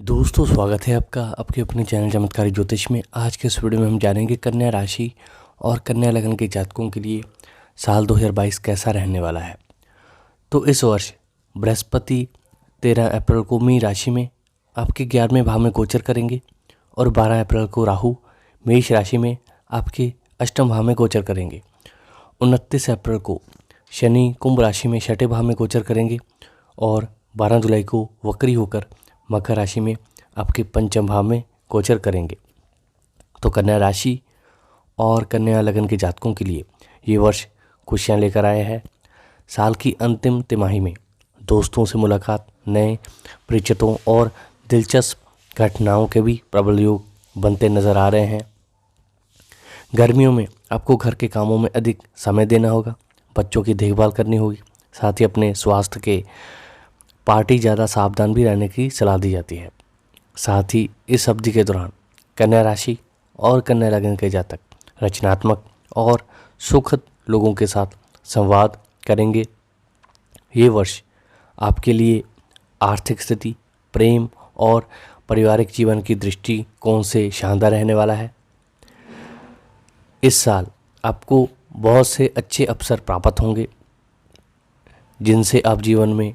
दोस्तों, स्वागत है आपका आपके अपने चैनल चमत्कारी ज्योतिष में। आज के इस वीडियो में हम जानेंगे कन्या राशि और कन्या लगन के जातकों के लिए साल 2022 कैसा रहने वाला है। तो इस वर्ष बृहस्पति 13 अप्रैल को मीन राशि में आपके 11वें भाव में गोचर करेंगे और 12 अप्रैल को राहु मेष राशि में आपके अष्टम भाव में गोचर करेंगे। 29 अप्रैल को शनि कुंभ राशि में छठे भाव में गोचर करेंगे और 12 जुलाई को वक्री होकर मकर राशि में आपके पंचम भाव में गोचर करेंगे। तो कन्या राशि और कन्या लगन के जातकों के लिए ये वर्ष खुशियाँ लेकर आया है। साल की अंतिम तिमाही में दोस्तों से मुलाकात, नए परिचितों और दिलचस्प घटनाओं के भी प्रबल योग बनते नज़र आ रहे हैं। गर्मियों में आपको घर के कामों में अधिक समय देना होगा, बच्चों की देखभाल करनी होगी। साथ ही अपने स्वास्थ्य के पार्टी ज़्यादा सावधान भी रहने की सलाह दी जाती है। साथ ही इस अवधि के दौरान कन्या राशि और कन्या लगन के जातक रचनात्मक और सुखद लोगों के साथ संवाद करेंगे। ये वर्ष आपके लिए आर्थिक स्थिति, प्रेम और पारिवारिक जीवन की दृष्टिकोण से शानदार रहने वाला है। इस साल आपको बहुत से अच्छे अवसर प्राप्त होंगे जिनसे आप जीवन में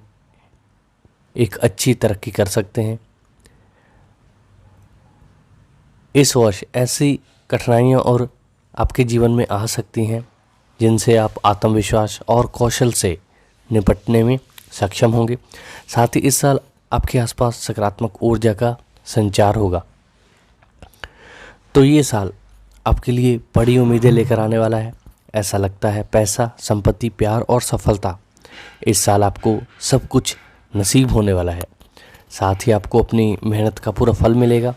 एक अच्छी तरक्की कर सकते हैं। इस वर्ष ऐसी कठिनाइयाँ और आपके जीवन में आ सकती हैं जिनसे आप आत्मविश्वास और कौशल से निपटने में सक्षम होंगे। साथ ही इस साल आपके आसपास सकारात्मक ऊर्जा का संचार होगा। तो ये साल आपके लिए बड़ी उम्मीदें लेकर आने वाला है। ऐसा लगता है पैसा, संपत्ति, प्यार और सफलता, इस साल आपको सब कुछ नसीब होने वाला है। साथ ही आपको अपनी मेहनत का पूरा फल मिलेगा।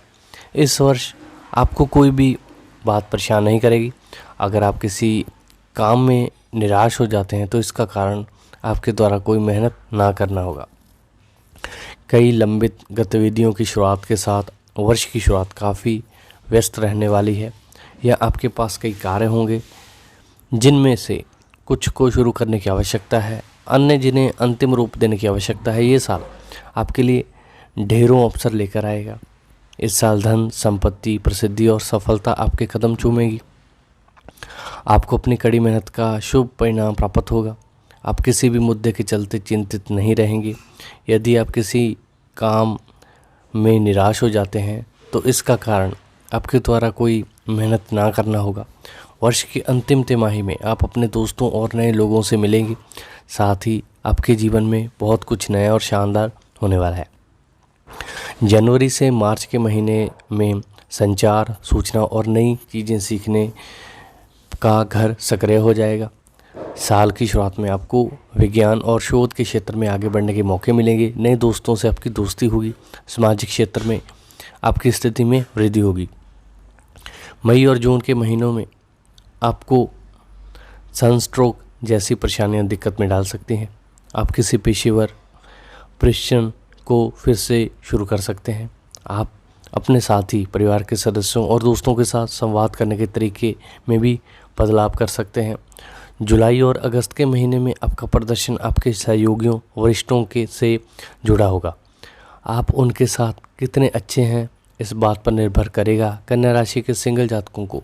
इस वर्ष आपको कोई भी बात परेशान नहीं करेगी। अगर आप किसी काम में निराश हो जाते हैं तो इसका कारण आपके द्वारा कोई मेहनत ना करना होगा। कई लंबित गतिविधियों की शुरुआत के साथ वर्ष की शुरुआत काफ़ी व्यस्त रहने वाली है, या आपके पास कई कार्य होंगे जिनमें से कुछ को शुरू करने की आवश्यकता है, अन्य जिन्हें अंतिम रूप देने की आवश्यकता है। ये साल आपके लिए ढेरों अवसर लेकर आएगा। इस साल धन, संपत्ति, प्रसिद्धि और सफलता आपके कदम चूमेगी। आपको अपनी कड़ी मेहनत का शुभ परिणाम प्राप्त होगा। आप किसी भी मुद्दे के चलते चिंतित नहीं रहेंगे। यदि आप किसी काम में निराश हो जाते हैं तो इसका कारण आपके द्वारा कोई मेहनत ना करना होगा। वर्ष की अंतिम तिमाही में आप अपने दोस्तों और नए लोगों से मिलेंगे। साथ ही आपके जीवन में बहुत कुछ नया और शानदार होने वाला है। जनवरी से मार्च के महीने में संचार, सूचना और नई चीज़ें सीखने का घर सक्रिय हो जाएगा। साल की शुरुआत में आपको विज्ञान और शोध के क्षेत्र में आगे बढ़ने के मौके मिलेंगे। नए दोस्तों से आपकी दोस्ती होगी। सामाजिक क्षेत्र में आपकी स्थिति में वृद्धि होगी। मई और जून के महीनों में आपको सनस्ट्रोक जैसी परेशानियां दिक्कत में डाल सकती हैं। आप किसी पेशेवर प्रशिक्षण को फिर से शुरू कर सकते हैं। आप अपने साथी, परिवार के सदस्यों और दोस्तों के साथ संवाद करने के तरीके में भी बदलाव कर सकते हैं। जुलाई और अगस्त के महीने में आपका प्रदर्शन आपके सहयोगियों, वरिष्ठों के से जुड़ा होगा। आप उनके साथ कितने अच्छे हैं इस बात पर निर्भर करेगा। कन्या राशि के सिंगल जातकों को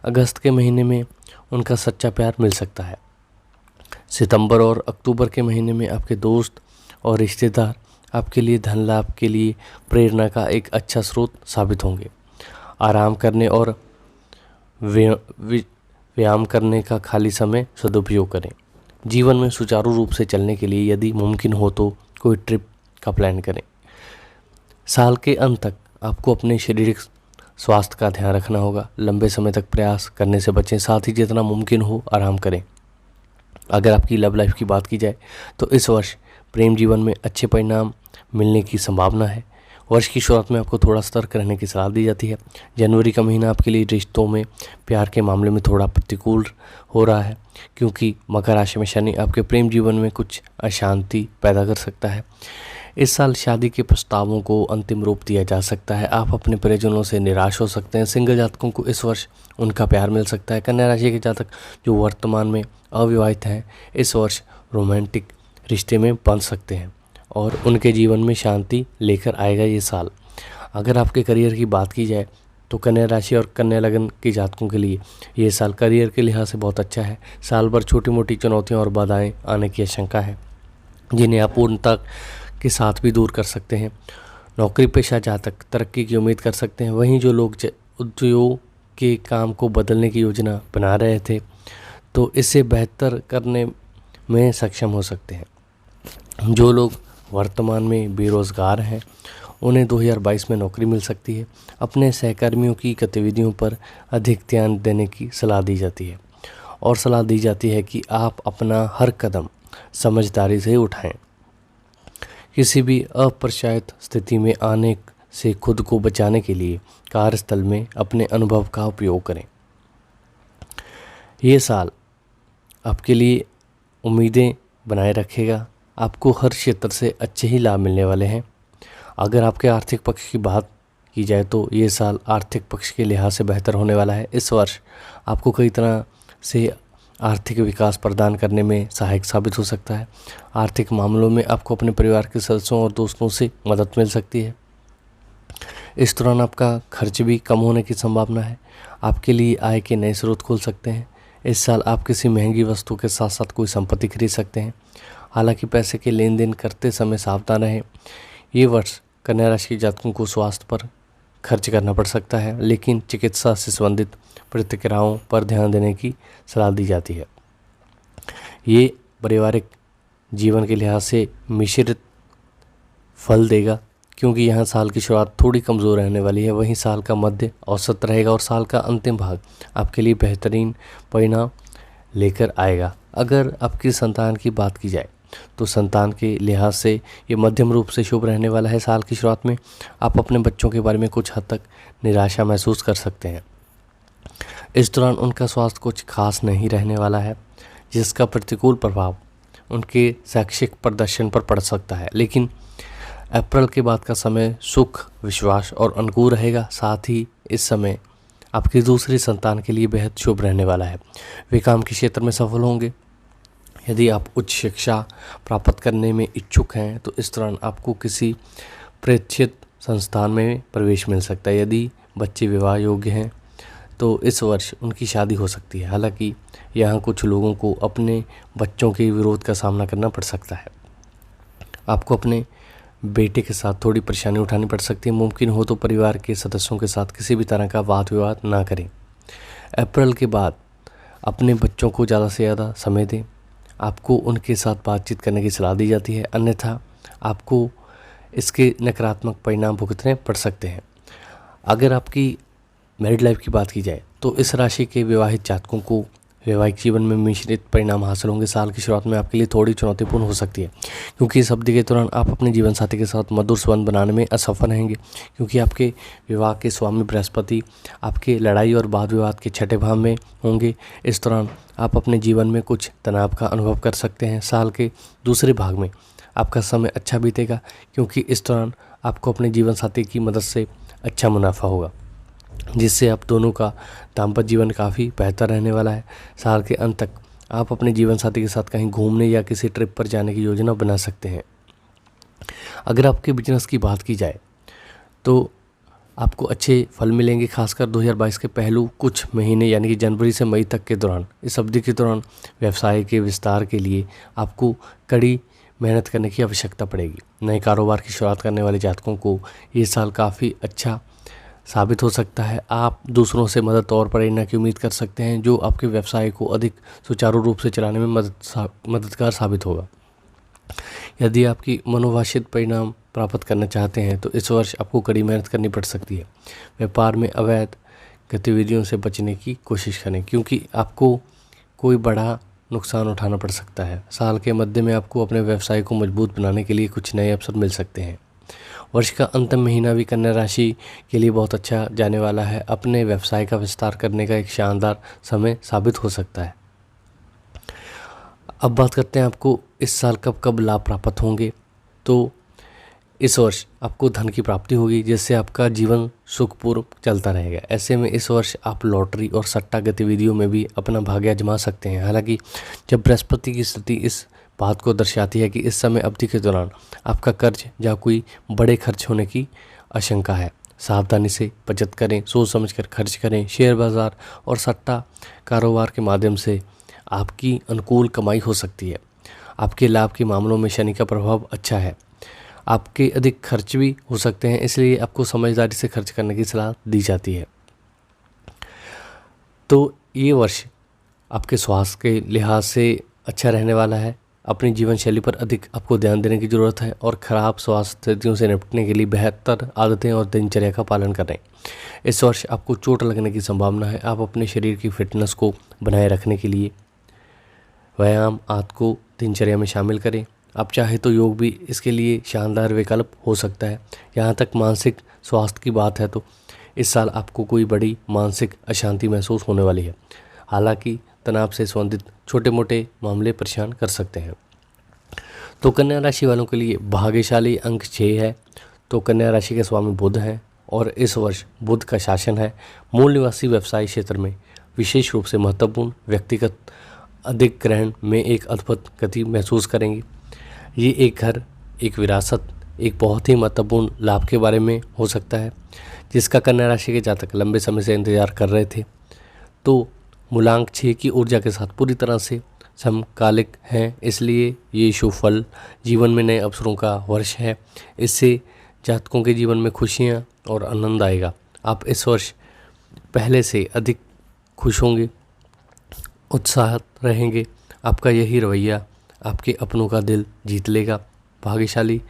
अगस्त के महीने में उनका सच्चा प्यार मिल सकता है। सितंबर और अक्टूबर के महीने में आपके दोस्त और रिश्तेदार आपके लिए धन लाभ के लिए प्रेरणा का एक अच्छा स्रोत साबित होंगे। आराम करने और व्यायाम करने का खाली समय सदुपयोग करें। जीवन में सुचारू रूप से चलने के लिए यदि मुमकिन हो तो कोई ट्रिप का प्लान करें। साल के अंत तक आपको अपने शारीरिक स्वास्थ्य का ध्यान रखना होगा। लंबे समय तक प्रयास करने से बचें। साथ ही जितना मुमकिन हो आराम करें। अगर आपकी लव लाइफ की बात की जाए तो इस वर्ष प्रेम जीवन में अच्छे परिणाम मिलने की संभावना है। वर्ष की शुरुआत में आपको थोड़ा सतर्क रहने की सलाह दी जाती है। जनवरी का महीना आपके लिए रिश्तों में, प्यार के मामले में थोड़ा प्रतिकूल हो रहा है, क्योंकि मकर राशि में शनि आपके प्रेम जीवन में कुछ अशांति पैदा कर सकता है। इस साल शादी के प्रस्तावों को अंतिम रूप दिया जा सकता है। आप अपने परिजनों से निराश हो सकते हैं। सिंगल जातकों को इस वर्ष उनका प्यार मिल सकता है। कन्या राशि के जातक जो वर्तमान में अविवाहित हैं, इस वर्ष रोमांटिक रिश्ते में बंध सकते हैं और उनके जीवन में शांति लेकर आएगा ये साल। अगर आपके करियर की बात की जाए तो कन्या राशि और कन्या लग्न के जातकों के लिए ये साल करियर के लिहाज से बहुत अच्छा है। साल भर छोटी मोटी चुनौतियां और बाधाएं आने की आशंका है, जिन्हें आप पूर्णता के साथ भी दूर कर सकते हैं। नौकरी पेशा जातक तरक्की की उम्मीद कर सकते हैं। वहीं जो लोग उद्योग के काम को बदलने की योजना बना रहे थे तो इसे बेहतर करने में सक्षम हो सकते हैं। जो लोग वर्तमान में बेरोज़गार हैं उन्हें 2022 में नौकरी मिल सकती है। अपने सहकर्मियों की गतिविधियों पर अधिक ध्यान देने की सलाह दी जाती है और सलाह दी जाती है कि आप अपना हर कदम समझदारी से उठाएं। किसी भी अप्रत्याशित स्थिति में आने से खुद को बचाने के लिए कार्यस्थल में अपने अनुभव का उपयोग करें। ये साल आपके लिए उम्मीदें बनाए रखेगा। आपको हर क्षेत्र से अच्छे ही लाभ मिलने वाले हैं। अगर आपके आर्थिक पक्ष की बात की जाए तो ये साल आर्थिक पक्ष के लिहाज से बेहतर होने वाला है। इस वर्ष आपको कई तरह से आर्थिक विकास प्रदान करने में सहायक साबित हो सकता है। आर्थिक मामलों में आपको अपने परिवार के सदस्यों और दोस्तों से मदद मिल सकती है। इस दौरान आपका खर्च भी कम होने की संभावना है। आपके लिए आय के नए स्रोत खुल सकते हैं। इस साल आप किसी महंगी वस्तु के साथ साथ कोई संपत्ति खरीद सकते हैं। हालांकि पैसे के लेन देन करते समय सावधान रहें। ये वर्ष कन्या राशि के जातकों को स्वास्थ्य पर खर्च करना पड़ सकता है, लेकिन चिकित्सा से संबंधित प्रतिक्रियाओं पर ध्यान देने की सलाह दी जाती है। ये पारिवारिक जीवन के लिहाज से मिश्रित फल देगा, क्योंकि यहाँ साल की शुरुआत थोड़ी कमज़ोर रहने वाली है। वहीं साल का मध्य औसत रहेगा और साल का अंतिम भाग आपके लिए बेहतरीन परिणाम लेकर आएगा। अगर आपकी संतान की बात की जाए तो संतान के लिहाज से ये मध्यम रूप से शुभ रहने वाला है। साल की शुरुआत में आप अपने बच्चों के बारे में कुछ हद तक निराशा महसूस कर सकते हैं। इस दौरान उनका स्वास्थ्य कुछ खास नहीं रहने वाला है, जिसका प्रतिकूल प्रभाव उनके शैक्षिक प्रदर्शन पर पड़ सकता है। लेकिन अप्रैल के बाद का समय सुख, विश्वास और अनुकूल रहेगा। साथ ही इस समय आपकी दूसरी संतान के लिए बेहद शुभ रहने वाला है। वे काम के क्षेत्र में सफल होंगे। यदि आप उच्च शिक्षा प्राप्त करने में इच्छुक हैं तो इस दौरान आपको किसी प्रशिक्षित संस्थान में प्रवेश मिल सकता है। यदि बच्चे विवाह योग्य हैं तो इस वर्ष उनकी शादी हो सकती है। हालांकि यहाँ कुछ लोगों को अपने बच्चों के विरोध का सामना करना पड़ सकता है। आपको अपने बेटे के साथ थोड़ी परेशानी उठानी पड़ सकती है। मुमकिन हो तो परिवार के सदस्यों के साथ किसी भी तरह का वाद विवाद ना करें। अप्रैल के बाद अपने बच्चों को ज़्यादा से ज़्यादा समय दें। आपको उनके साथ बातचीत करने की सलाह दी जाती है, अन्यथा आपको इसके नकारात्मक परिणाम भुगतने पड़ सकते हैं। अगर आपकी मैरिड लाइफ की बात की जाए तो इस राशि के विवाहित जातकों को वैवाहिक जीवन में मिश्रित परिणाम हासिल होंगे। साल की शुरुआत में आपके लिए थोड़ी चुनौतीपूर्ण हो सकती है, क्योंकि इस अवधि के दौरान आप अपने जीवन साथी के साथ मधुर संबंध बनाने में असफल रहेंगे, क्योंकि आपके विवाह के स्वामी बृहस्पति आपके लड़ाई और वाद विवाद के छठे भाव में होंगे। इस दौरान आप अपने जीवन में कुछ तनाव का अनुभव कर सकते हैं। साल के दूसरे भाग में आपका समय अच्छा बीतेगा, क्योंकि इस दौरान आपको अपने जीवन साथी की मदद से अच्छा मुनाफा होगा, जिससे आप दोनों का दाम्पत्य जीवन काफ़ी बेहतर रहने वाला है। साल के अंत तक आप अपने जीवन साथी के साथ कहीं घूमने या किसी ट्रिप पर जाने की योजना बना सकते हैं। अगर आपके बिजनेस की बात की जाए तो आपको अच्छे फल मिलेंगे, खासकर 2022 के पहलू कुछ महीने यानी कि जनवरी से मई तक के दौरान। इस अवधि के दौरान व्यवसाय के विस्तार के लिए आपको कड़ी मेहनत करने की आवश्यकता पड़ेगी। नए कारोबार की शुरुआत करने वाले जातकों को ये साल काफ़ी अच्छा साबित हो सकता है। आप दूसरों से मदद और प्रेरणा की उम्मीद कर सकते हैं, जो आपके व्यवसाय को अधिक सुचारू रूप से चलाने में मददगार साबित होगा। यदि आपकी मनोवांछित परिणाम प्राप्त करना चाहते हैं तो इस वर्ष आपको कड़ी मेहनत करनी पड़ सकती है। व्यापार में अवैध गतिविधियों से बचने की कोशिश करें, क्योंकि आपको कोई बड़ा नुकसान उठाना पड़ सकता है। साल के मध्य में आपको अपने व्यवसाय को मजबूत बनाने के लिए कुछ नए अवसर मिल सकते हैं। वर्ष का अंतिम महीना भी कन्या राशि के लिए बहुत अच्छा जाने वाला है। अपने व्यवसाय का विस्तार करने का एक शानदार समय साबित हो सकता है। अब बात करते हैं आपको इस साल कब कब लाभ प्राप्त होंगे। तो इस वर्ष आपको धन की प्राप्ति होगी, जिससे आपका जीवन सुखपूर्व चलता रहेगा। ऐसे में इस वर्ष आप लॉटरी और सट्टा गतिविधियों में भी अपना भाग्य आजमा सकते हैं। हालांकि जब बृहस्पति की स्थिति इस बात को दर्शाती है कि इस समय अवधि के दौरान आपका कर्ज या कोई बड़े खर्च होने की आशंका है। सावधानी से बचत करें, सोच समझकर खर्च करें। शेयर बाज़ार और सट्टा कारोबार के माध्यम से आपकी अनुकूल कमाई हो सकती है। आपके लाभ के मामलों में शनि का प्रभाव अच्छा है। आपके अधिक खर्च भी हो सकते हैं, इसलिए आपको समझदारी से खर्च करने की सलाह दी जाती है। तो ये वर्ष आपके स्वास्थ्य के लिहाज से अच्छा रहने वाला है। अपनी जीवन शैली पर अधिक आपको ध्यान देने की ज़रूरत है और ख़राब स्वास्थ्य स्थितियों से निपटने के लिए बेहतर आदतें और दिनचर्या का पालन करें। इस वर्ष आपको चोट लगने की संभावना है। आप अपने शरीर की फिटनेस को बनाए रखने के लिए व्यायाम आदत को दिनचर्या में शामिल करें। आप चाहे तो योग भी इसके लिए शानदार विकल्प हो सकता है। यहाँ तक मानसिक स्वास्थ्य की बात है तो इस साल आपको कोई बड़ी मानसिक अशांति महसूस होने वाली है। हालांकि तनाव से संबंधित छोटे मोटे मामले परेशान कर सकते हैं। तो कन्या राशि वालों के लिए भाग्यशाली अंक 6 है। तो कन्या राशि के स्वामी बुध हैं और इस वर्ष बुध का शासन है। मूल निवासी व्यवसाय क्षेत्र में विशेष रूप से महत्वपूर्ण व्यक्तिगत अधिग्रहण में एक अद्भुत गति महसूस करेंगे। ये एक घर, एक विरासत, एक बहुत ही महत्वपूर्ण लाभ के बारे में हो सकता है जिसका कन्या राशि के जातक लंबे समय से इंतजार कर रहे थे। तो मूलांक 6 की ऊर्जा के साथ पूरी तरह से समकालिक हैं, इसलिए ये शुभ फल जीवन में नए अवसरों का वर्ष है। इससे जातकों के जीवन में खुशियाँ और आनंद आएगा। आप इस वर्ष पहले से अधिक खुश होंगे, उत्साहित रहेंगे। आपका यही रवैया आपके अपनों का दिल जीत लेगा। भाग्यशाली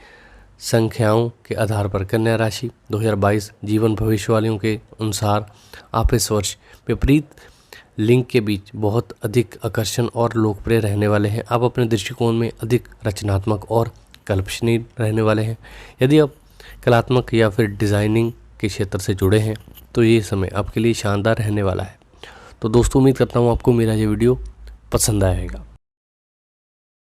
संख्याओं के आधार पर कन्या राशि 2022 जीवन भविष्यवाणियों के अनुसार आप इस वर्ष विपरीत लिंग के बीच बहुत अधिक आकर्षण और लोकप्रिय रहने वाले हैं। आप अपने दृष्टिकोण में अधिक रचनात्मक और कल्पनीय रहने वाले हैं। यदि आप कलात्मक या फिर डिज़ाइनिंग के क्षेत्र से जुड़े हैं तो ये समय आपके लिए शानदार रहने वाला है। तो दोस्तों, उम्मीद करता हूँ आपको मेरा ये वीडियो पसंद आएगा।